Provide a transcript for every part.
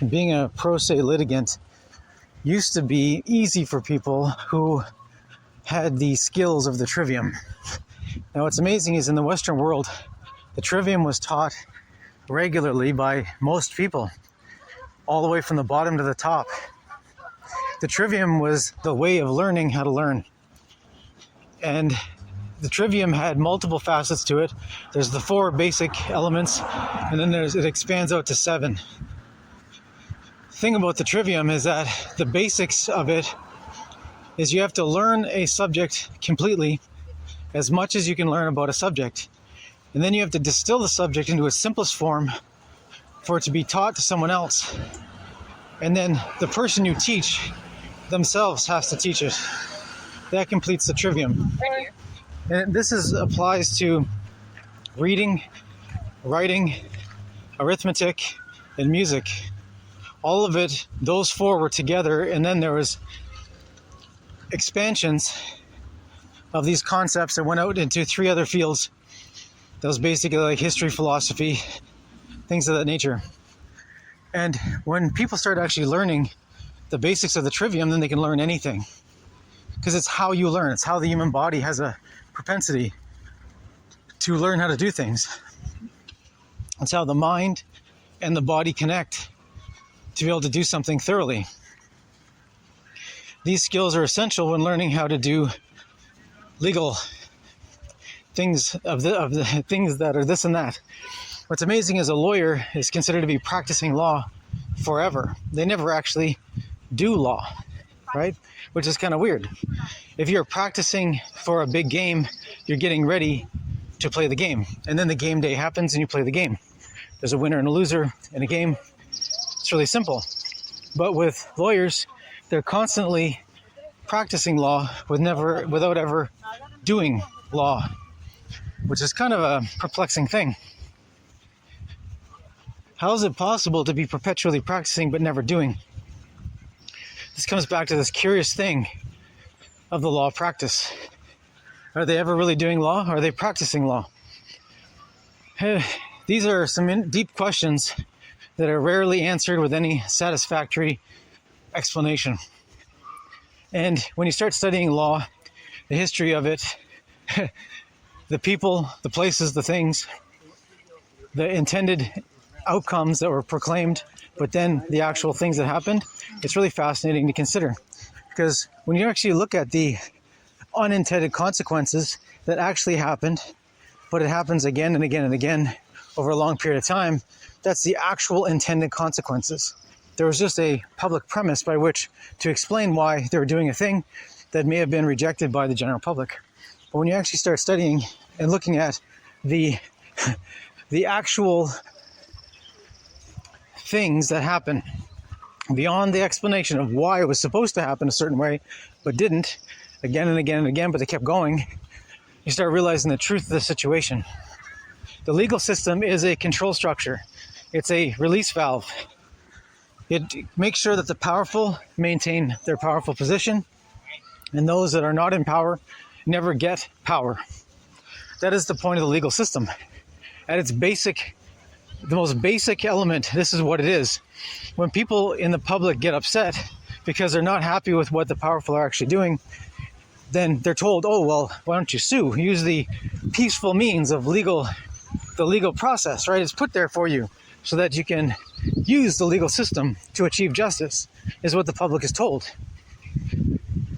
being a ProSe litigant used to be easy for people who had the skills of the Trivium. Now what's amazing is in the Western world, the Trivium was taught regularly by most people, all the way from the bottom to the top. The Trivium was the way of learning how to learn. And the Trivium had multiple facets to it. There's the 4 basic elements, and then it expands out to 7. The thing about the Trivium is that the basics of it is you have to learn a subject completely, as much as you can learn about a subject. And then you have to distill the subject into its simplest form for it to be taught to someone else. And then the person you teach themselves has to teach it. That completes the Trivium. And this applies to reading, writing, arithmetic, and music. All of it, those 4 were together, and then there was expansions of these concepts that went out into 3 other fields. That was basically like history, philosophy, things of that nature. And when people start actually learning the basics of the Trivium, then they can learn anything. Because it's how you learn. It's how the human body has a propensity to learn how to do things. It's how the mind and the body connect to be able to do something thoroughly. These skills are essential when learning how to do legal things of the things that are this and that. What's amazing is a lawyer is considered to be practicing law forever. They never actually do law, right? Which is kind of weird. If you're practicing for a big game, you're getting ready to play the game. And then the game day happens and you play the game. There's a winner and a loser in a game. It's really simple. But with lawyers, they're constantly practicing law without ever doing law, which is kind of a perplexing thing. How is it possible to be perpetually practicing but never doing? This comes back to this curious thing of the law of practice. Are they ever really doing law? Or are they practicing law? These are some deep questions that are rarely answered with any satisfactory explanation. And when you start studying law, the history of it, the people, the places, the things, the intended outcomes that were proclaimed, but then the actual things that happened, it's really fascinating to consider. Because when you actually look at the unintended consequences that actually happened, but it happens again and again and again over a long period of time, that's the actual intended consequences. There was just a public premise by which to explain why they were doing a thing that may have been rejected by the general public. But when you actually start studying and looking at the actual things that happen beyond the explanation of why it was supposed to happen a certain way, but didn't, again and again and again, but they kept going, you start realizing the truth of the situation. The legal system is a control structure. It's a release valve. It makes sure that the powerful maintain their powerful position, and those that are not in power never get power. That is the point of the legal system. At its basic, the most basic element, this is what it is. When people in the public get upset because they're not happy with what the powerful are actually doing, then they're told, oh, well, why don't you sue? Use the peaceful means of the legal process, right? It's put there for you so that you can use the legal system to achieve justice, is what the public is told.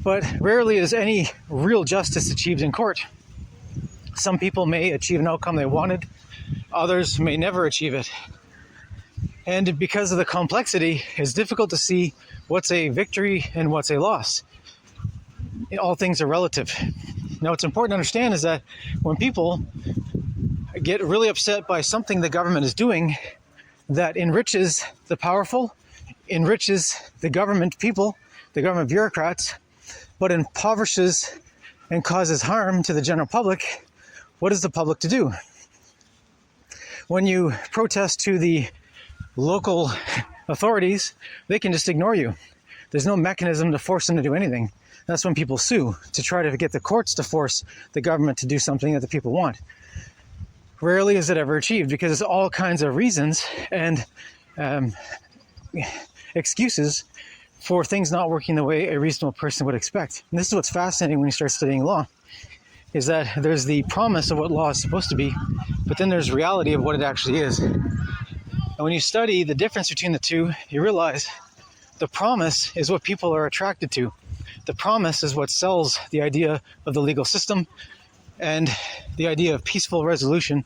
But rarely is any real justice achieved in court. Some people may achieve an outcome they wanted, others may never achieve it. And because of the complexity, it's difficult to see what's a victory and what's a loss. All things are relative. Now, what's important to understand is that when people get really upset by something the government is doing that enriches the powerful, enriches the government people, the government bureaucrats, but impoverishes and causes harm to the general public, what is the public to do? When you protest to the local authorities, they can just ignore you. There's no mechanism to force them to do anything. That's when people sue, to try to get the courts to force the government to do something that the people want. Rarely is it ever achieved because there's all kinds of reasons and excuses for things not working the way a reasonable person would expect. And this is what's fascinating when you start studying law, is that there's the promise of what law is supposed to be, but then there's reality of what it actually is. And when you study the difference between the two, you realize the promise is what people are attracted to. The promise is what sells the idea of the legal system and the idea of peaceful resolution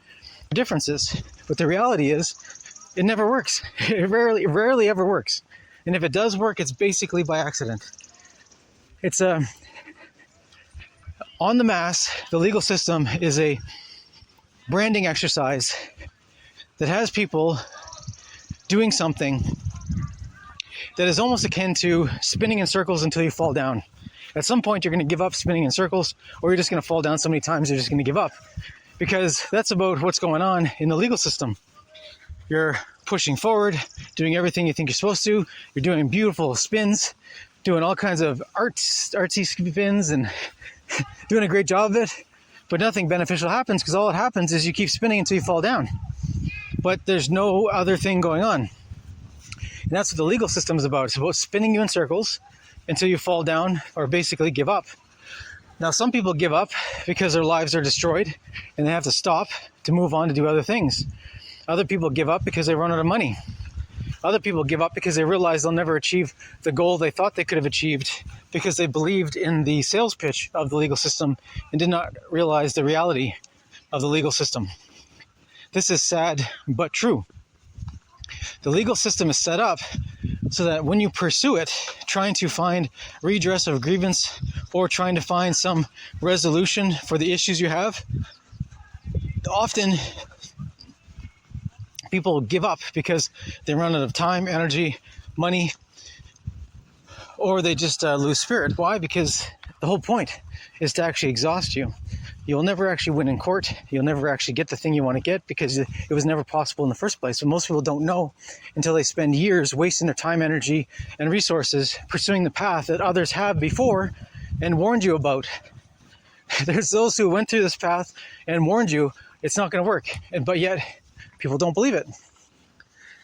of differences. But the reality is, it never works. It rarely ever works. And if it does work, it's basically by accident. It's on the mass, the legal system is a branding exercise that has people doing something that is almost akin to spinning in circles until you fall down. At some point, you're going to give up spinning in circles, or you're just going to fall down so many times you're just going to give up. Because that's about what's going on in the legal system. You're pushing forward, doing everything you think you're supposed to. You're doing beautiful spins, doing all kinds of artsy spins, and doing a great job of it. But nothing beneficial happens, because all that happens is you keep spinning until you fall down. But there's no other thing going on. And that's what the legal system is about. It's about spinning you in circles until you fall down or basically give up. Now, some people give up because their lives are destroyed and they have to stop to move on to do other things. Other people give up because they run out of money. Other people give up because they realize they'll never achieve the goal they thought they could have achieved because they believed in the sales pitch of the legal system and did not realize the reality of the legal system. This is sad, but true. The legal system is set up so that when you pursue it, trying to find redress of grievance or trying to find some resolution for the issues you have, often people give up because they run out of time, energy, money, or they just lose spirit. Why? Because the whole point is to actually exhaust you. You'll never actually win in court. You'll never actually get the thing you want to get because it was never possible in the first place. But most people don't know until they spend years wasting their time, energy, and resources pursuing the path that others have before and warned you about. There's those who went through this path and warned you it's not going to work, but yet people don't believe it.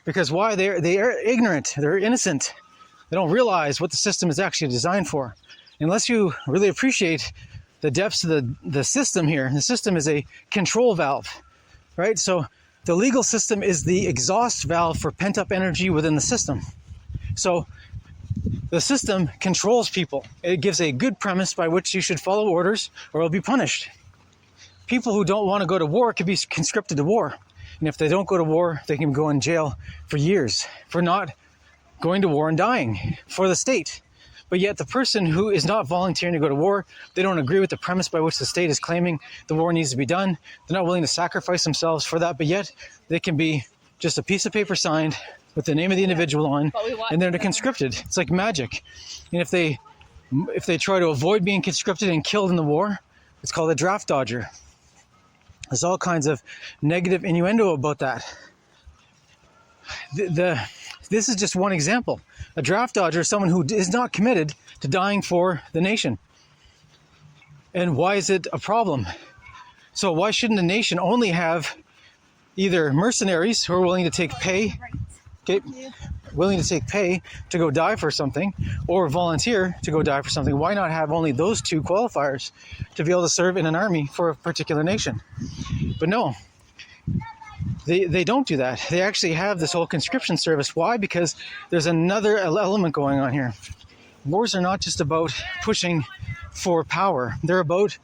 Because why? They are ignorant. They're innocent. They don't realize what the system is actually designed for. Unless you really appreciate the depths of the system here, the system is a control valve, right? So the legal system is the exhaust valve for pent-up energy within the system. So the system controls people. It gives a good premise by which you should follow orders or you'll be punished. People who don't want to go to war could be conscripted to war. And if they don't go to war, they can go in jail for years for not going to war and dying for the state. But yet the person who is not volunteering to go to war, they don't agree with the premise by which the state is claiming the war needs to be done. They're not willing to sacrifice themselves for that, but yet they can be just a piece of paper signed with the name of the individual on, and they're conscripted. It's like magic. And if they try to avoid being conscripted and killed in the war, it's called a draft dodger. There's all kinds of negative innuendo about that. This is just one example. A draft dodger is someone who is not committed to dying for the nation. And why is it a problem? So why shouldn't a nation only have either mercenaries who are willing to take pay, to go die for something, or volunteer to go die for something? Why not have only those two qualifiers to be able to serve in an army for a particular nation? But no. They don't do that. They actually have this whole conscription service. Why? Because there's another element going on here. Wars are not just about pushing for power. They're about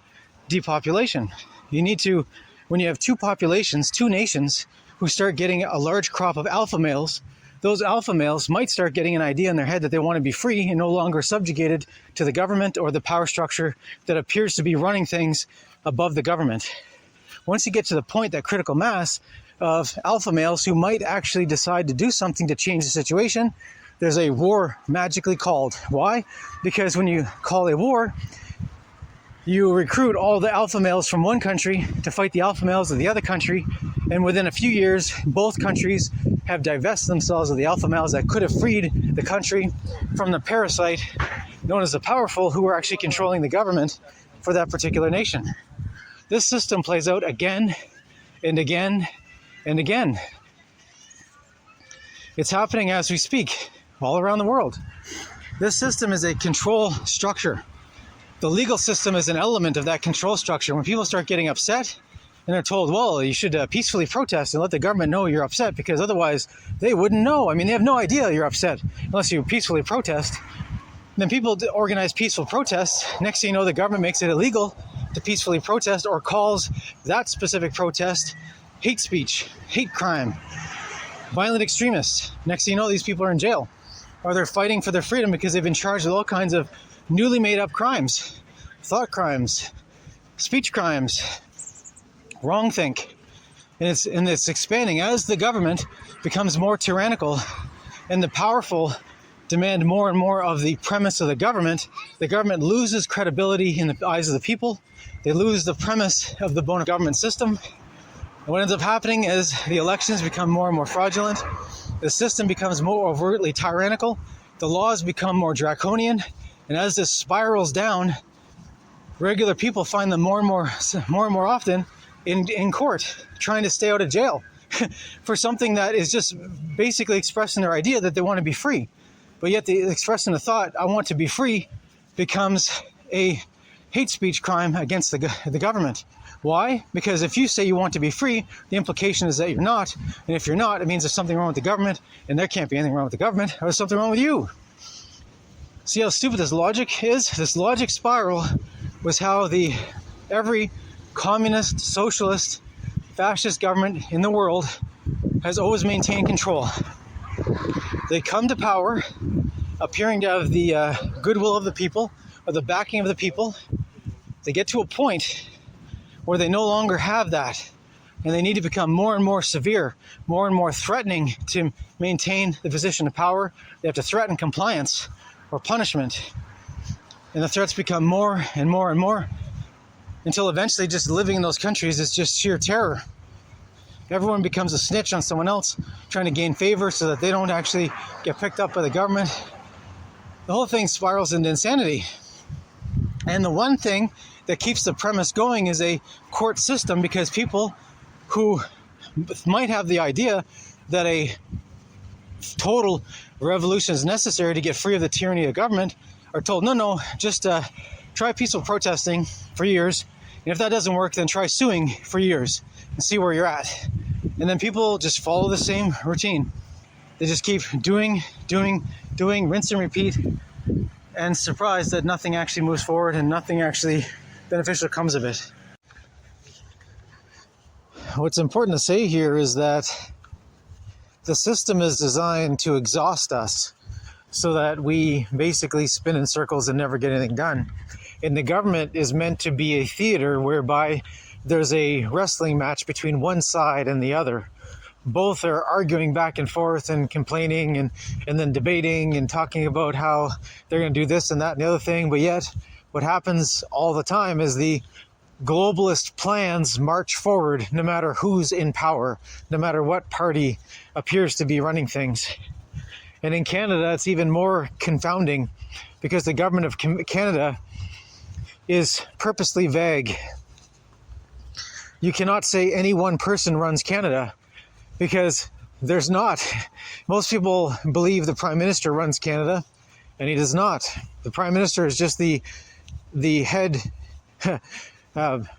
depopulation. You need to, when you have two populations, two nations who start getting a large crop of alpha males, those alpha males might start getting an idea in their head that they want to be free and no longer subjugated to the government or the power structure that appears to be running things above the government. Once you get to the point, that critical mass of alpha males who might actually decide to do something to change the situation, there's a war magically called. Why? Because when you call a war, you recruit all the alpha males from one country to fight the alpha males of the other country, and within a few years, both countries have divested themselves of the alpha males that could have freed the country from the parasite known as the powerful, who are actually controlling the government for that particular nation. This system plays out again and again and again. It's happening as we speak. all around the world. This system is a control structure. The legal system is an element of that control structure. When people start getting upset and they're told, well, you should peacefully protest and let the government know you're upset because otherwise they wouldn't know. I mean, they have no idea you're upset unless you peacefully protest. Then people organize peaceful protests. Next thing you know, the government makes it illegal to peacefully protest or calls that specific protest hate speech, hate crime, violent extremists. Next thing you know, these people are in jail or they're fighting for their freedom because they've been charged with all kinds of newly made up crimes, thought crimes, speech crimes, wrongthink. And it's expanding as the government becomes more tyrannical and the powerful demand more and more of the premise of the government loses credibility in the eyes of the people. They lose the premise of the bona government system. And what ends up happening is the elections become more and more fraudulent. The system becomes more overtly tyrannical. The laws become more draconian. And as this spirals down, regular people find them more and more often in court, trying to stay out of jail for something that is just basically expressing their idea that they want to be free. But yet the expressing the thought, I want to be free, becomes a hate speech crime against the government. Why? Because if you say you want to be free, the implication is that you're not. And if you're not, it means there's something wrong with the government, and there can't be anything wrong with the government, or there's something wrong with you. See how stupid this logic is? This logic spiral was how every communist, socialist, fascist government in the world has always maintained control. They come to power, appearing to have the goodwill of the people, or the backing of the people. They get to a point where they no longer have that, and they need to become more and more severe, more and more threatening to maintain the position of power. They have to threaten compliance or punishment. And the threats become more and more and more, until eventually just living in those countries is just sheer terror. Everyone becomes a snitch on someone else, trying to gain favor so that they don't actually get picked up by the government. The whole thing spirals into insanity. And the one thing that keeps the premise going is a court system, because people who might have the idea that a total revolution is necessary to get free of the tyranny of government are told, no, just try peaceful protesting for years. And if that doesn't work, then try suing for years and see where you're at. And then people just follow the same routine. They just keep doing, rinse and repeat, and surprised that nothing actually moves forward and nothing actually beneficial comes of it. What's important to say here is that the system is designed to exhaust us so that we basically spin in circles and never get anything done. And the government is meant to be a theater whereby there's a wrestling match between one side and the other. Both are arguing back and forth and complaining and then debating and talking about how they're going to do this and that and the other thing. But yet, what happens all the time is the globalist plans march forward no matter who's in power, no matter what party appears to be running things. And in Canada, it's even more confounding because the government of Canada is purposely vague. You cannot say any one person runs Canada because there's not. Most people believe the Prime Minister runs Canada, and he does not. The Prime Minister is just the head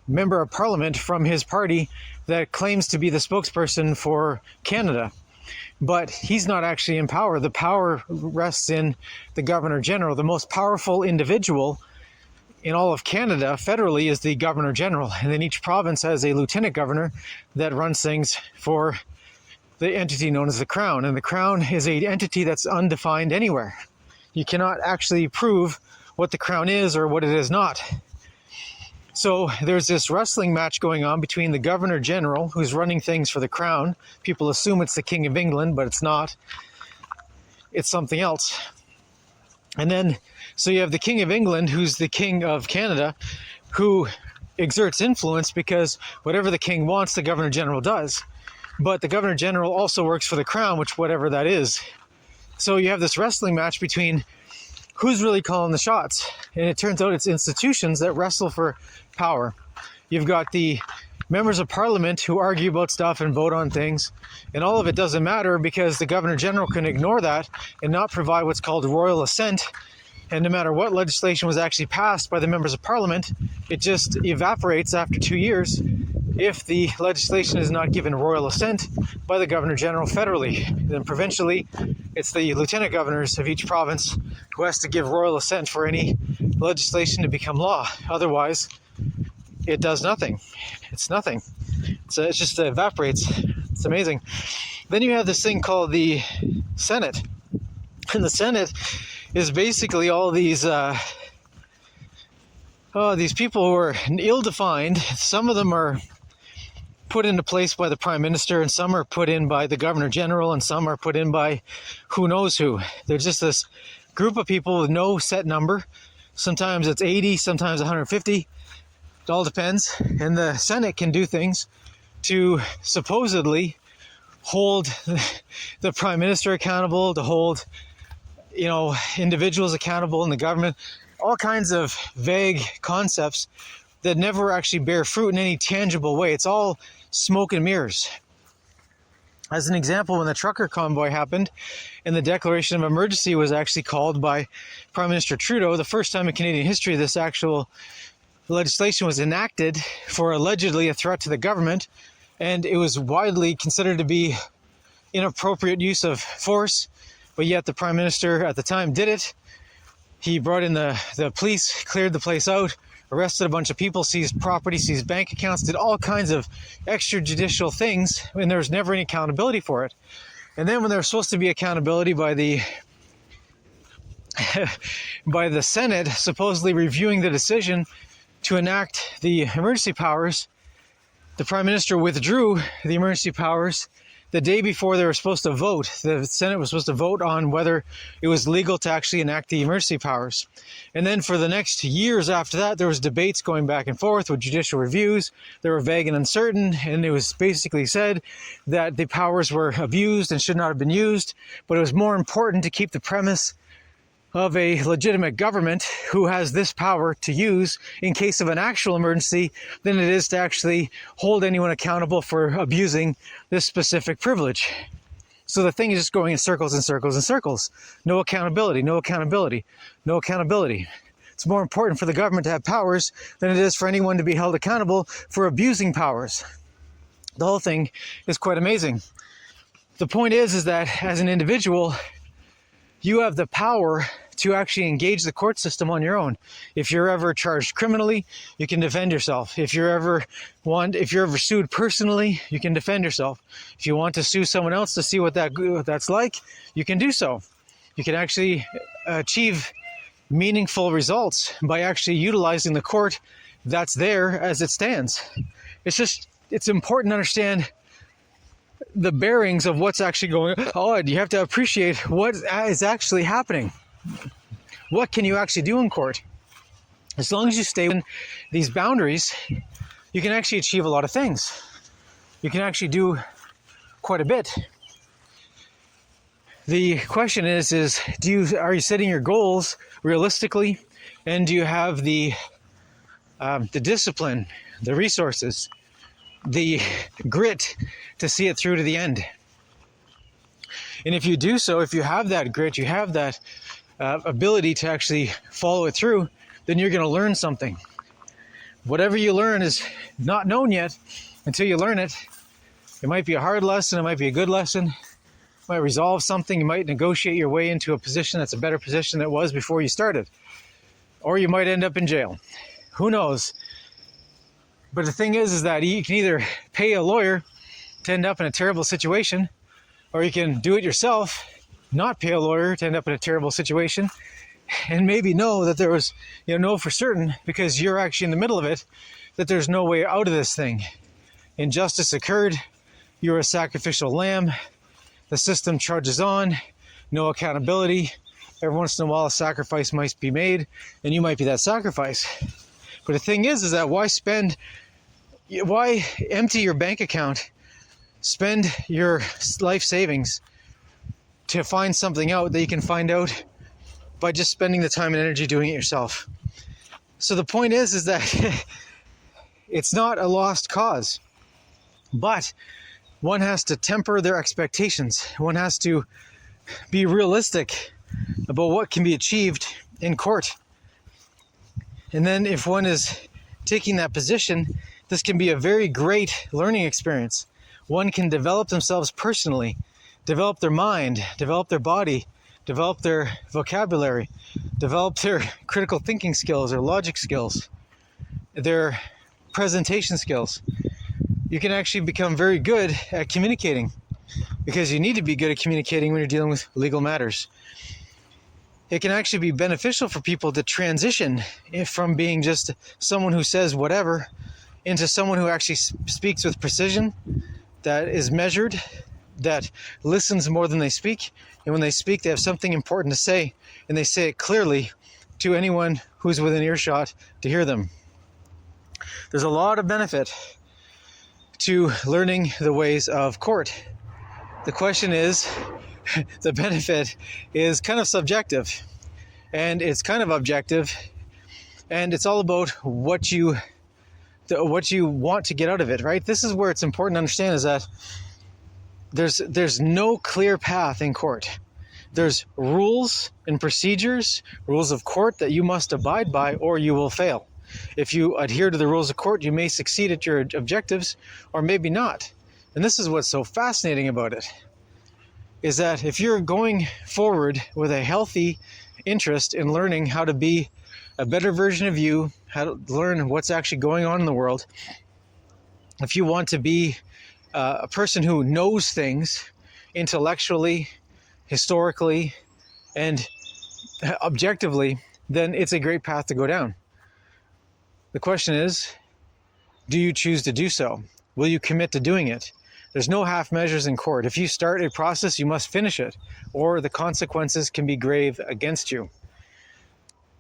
member of Parliament from his party that claims to be the spokesperson for Canada. But he's not actually in power. The power rests in the Governor General. The most powerful individual in all of Canada federally is the Governor General. And then each province has a Lieutenant Governor that runs things for the entity known as the Crown. And the Crown is an entity that's undefined anywhere. You cannot actually prove what the Crown is or what it is not. So there's this wrestling match going on between the Governor General, who's running things for the Crown. People assume it's the King of England, but it's not. It's something else. And then, so you have the King of England, who's the King of Canada, who exerts influence because whatever the King wants, the Governor General does. But the Governor General also works for the Crown, which whatever that is. So you have this wrestling match between who's really calling the shots. And it turns out it's institutions that wrestle for power. You've got the members of parliament who argue about stuff and vote on things, and all of it doesn't matter because the Governor General can ignore that and not provide what's called royal assent. And no matter what legislation was actually passed by the members of parliament, it just evaporates after 2 years if the legislation is not given royal assent by the Governor General federally. Then provincially, it's the lieutenant governors of each province who has to give royal assent for any legislation to become law. Otherwise, it does nothing. It's nothing. It just evaporates. It's amazing. Then you have this thing called the Senate. And the Senate is basically all these people who are ill-defined. Some of them are put into place by the Prime Minister, and some are put in by the Governor General, and some are put in by who knows who. They're just this group of people with no set number. Sometimes it's 80, sometimes 150. It all depends. And the Senate can do things to supposedly hold the Prime Minister accountable, to hold, individuals accountable in the government. All kinds of vague concepts that never actually bear fruit in any tangible way. It's all smoke and mirrors. As an example, when the trucker convoy happened and the declaration of emergency was actually called by Prime Minister Trudeau, the first time in Canadian history this actual legislation was enacted for allegedly a threat to the government, and it was widely considered to be inappropriate use of force, but yet the Prime Minister at the time did it. He brought in the police, cleared the place out, arrested a bunch of people, seized property, seized bank accounts, did all kinds of extrajudicial things, and there was never any accountability for it. And then when there was supposed to be accountability by the Senate, supposedly reviewing the decision to enact the emergency powers, the Prime Minister withdrew the emergency powers the day before they were supposed to vote. The Senate was supposed to vote on whether it was legal to actually enact the emergency powers. And then for the next years after that, there was debates going back and forth with judicial reviews. They were vague and uncertain, and it was basically said that the powers were abused and should not have been used. But it was more important to keep the premise of a legitimate government who has this power to use in case of an actual emergency than it is to actually hold anyone accountable for abusing this specific privilege. So the thing is just going in circles and circles and circles. No accountability, no accountability, no accountability. It's more important for the government to have powers than it is for anyone to be held accountable for abusing powers. The whole thing is quite amazing. The point is that as an individual, you have the power to actually engage the court system on your own. If you're ever charged criminally, you can defend yourself. If you're ever sued personally, you can defend yourself. If you want to sue someone else to see what that's like, you can do so. You can actually achieve meaningful results by actually utilizing the court that's there as it stands. It's important to understand the bearings of what's actually going on. You have to appreciate what is actually happening. What can you actually do in court? As long as you stay within these boundaries, you can actually achieve a lot of things. You can actually do quite a bit. The question is are you setting your goals realistically, and do you have the discipline, the resources, the grit to see it through to the end? And if you do so, if you have that grit, you have that ability to actually follow it through, then you're going to learn something. Whatever you learn is not known yet until you learn it. It might be a hard lesson, it might be a good lesson, it might resolve something, you might negotiate your way into a position that's a better position than it was before you started. Or you might end up in jail. Who knows? But the thing is that you can either pay a lawyer to end up in a terrible situation, or you can do it yourself, not pay a lawyer to end up in a terrible situation, and maybe know that there was, know for certain, because you're actually in the middle of it, that there's no way out of this thing. Injustice occurred, you're a sacrificial lamb, the system charges on, no accountability. Every once in a while a sacrifice might be made, and you might be that sacrifice. But the thing is that why empty your bank account, spend your life savings to find something out that you can find out by just spending the time and energy doing it yourself? So the point is that it's not a lost cause. But one has to temper their expectations. One has to be realistic about what can be achieved in court. And then if one is taking that position, this can be a very great learning experience. One can develop themselves personally, develop their mind, develop their body, develop their vocabulary, develop their critical thinking skills, their logic skills, their presentation skills. You can actually become very good at communicating, because you need to be good at communicating when you're dealing with legal matters. It can actually be beneficial for people to transition from being just someone who says whatever into someone who actually speaks with precision, that is measured, that listens more than they speak. And when they speak, they have something important to say, and they say it clearly to anyone who's within earshot to hear them. There's a lot of benefit to learning the ways of court. The question is, the benefit is kind of subjective, and it's kind of objective, and it's all about what you want to get out of it, right? This is where it's important to understand, is that there's no clear path in court. There's rules and procedures, rules of court that you must abide by, or you will fail. If you adhere to the rules of court, you may succeed at your objectives, or maybe not. And this is what's so fascinating about it, is that if you're going forward with a healthy interest in learning how to be a better version of you, how to learn what's actually going on in the world, if you want to be a person who knows things intellectually, historically, and objectively, then it's a great path to go down. The question is, do you choose to do so? Will you commit to doing it? There's no half measures in court. If you start a process, you must finish it, or the consequences can be grave against you.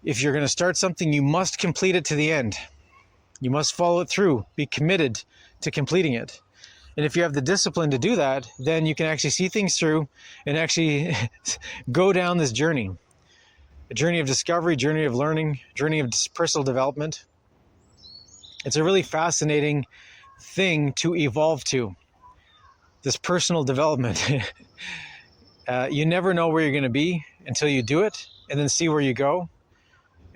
If you're going to start something, you must complete it to the end. You must follow it through, be committed to completing it. And if you have the discipline to do that, then you can actually see things through and actually go down this journey. A journey of discovery, journey of learning, journey of personal development. It's a really fascinating thing to evolve to, this personal development. You never know where you're going to be until you do it, and then see where you go,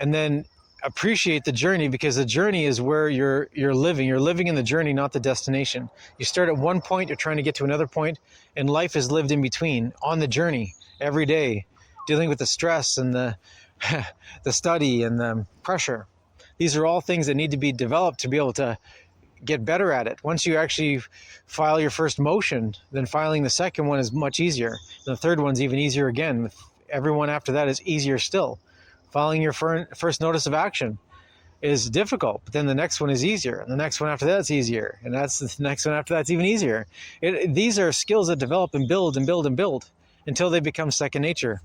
and then appreciate the journey, because the journey is where you're living. You're living in the journey, not the destination. You start at one point, you're trying to get to another point, and life is lived in between, on the journey, every day, dealing with the stress and the study and the pressure. These are all things that need to be developed to be able to get better at it. Once you actually file your first motion, then filing the second one is much easier. The third one's even easier again. Everyone after that is easier still. Filing your first notice of action is difficult, but then the next one is easier, and the next one after that's easier, and that's the next one after that's even easier. These are skills that develop and build and build and build until they become second nature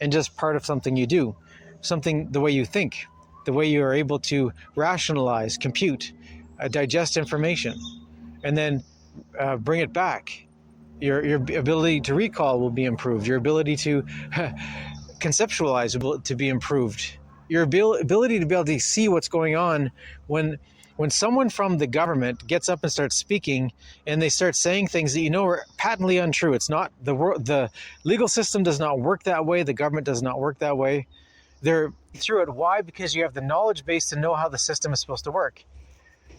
and just part of something you do, something, the way you think, the way you are able to rationalize, compute, digest information, and then bring it back. Your ability to recall will be improved. Your ability to conceptualize will to be improved. Your ability to be able to see what's going on when someone from the government gets up and starts speaking, and they start saying things that you know are patently untrue. It's not the legal system does not work that way. The government does not work that way. They're through it. Why? Because you have the knowledge base to know how the system is supposed to work.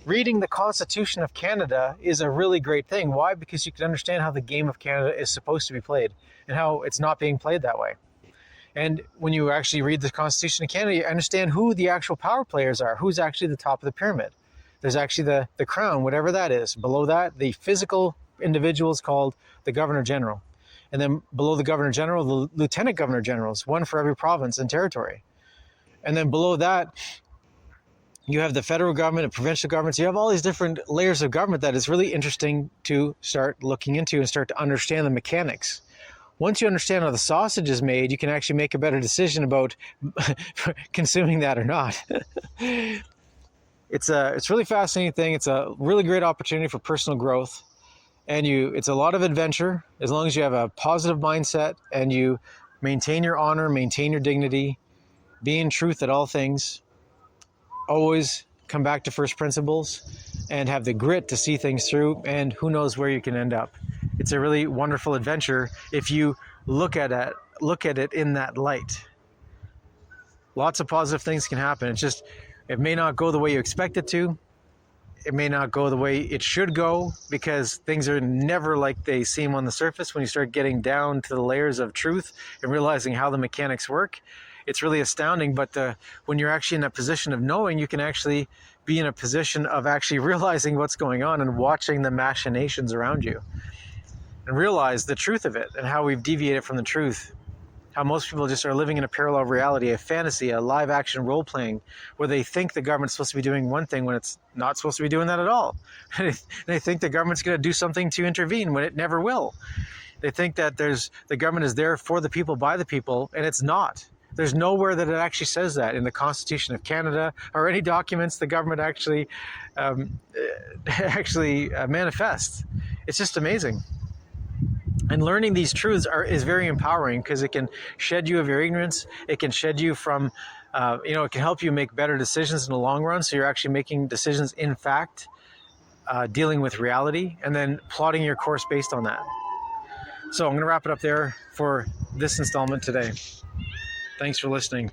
Reading the Constitution of Canada is a really great thing. Why? Because you can understand how the game of Canada is supposed to be played and how it's not being played that way. And when you actually read the Constitution of Canada, you understand who the actual power players are, who's actually the top of the pyramid. There's actually the crown, whatever that is. Below that, the physical individual is called the Governor General. And then below the Governor General, the Lieutenant Governor Generals, one for every province and territory. And then below that, you have the federal government and provincial governments. You have all these different layers of government that is really interesting to start looking into and start to understand the mechanics. Once you understand how the sausage is made, you can actually make a better decision about consuming that or not. It's a really fascinating thing. It's a really great opportunity for personal growth. And it's a lot of adventure, as long as you have a positive mindset and you maintain your honor, maintain your dignity, be in truth at all things, always come back to first principles, and have the grit to see things through, and who knows where you can end up. It's a really wonderful adventure if you look at it in that light. Lots of positive things can happen. It's just, it may not go the way you expect it to. It may not go the way it should go, because things are never like they seem on the surface. When you start getting down to the layers of truth and realizing how the mechanics work, it's really astounding. But when you're actually in a position of knowing, you can actually be in a position of actually realizing what's going on and watching the machinations around you, and realize the truth of it and how we've deviated from the truth. How most people just are living in a parallel reality, a fantasy, a live action role playing, where they think the government's supposed to be doing one thing when it's not supposed to be doing that at all. They think the government's going to do something to intervene when it never will. They think that the government is there for the people, by the people, and it's not. There's nowhere that it actually says that in the Constitution of Canada or any documents the government actually manifests. It's just amazing. And learning these truths is very empowering, because it can shed you of your ignorance. It can shed you from, it can help you make better decisions in the long run. So you're actually making decisions, in fact, dealing with reality, and then plotting your course based on that. So I'm going to wrap it up there for this installment today. Thanks for listening.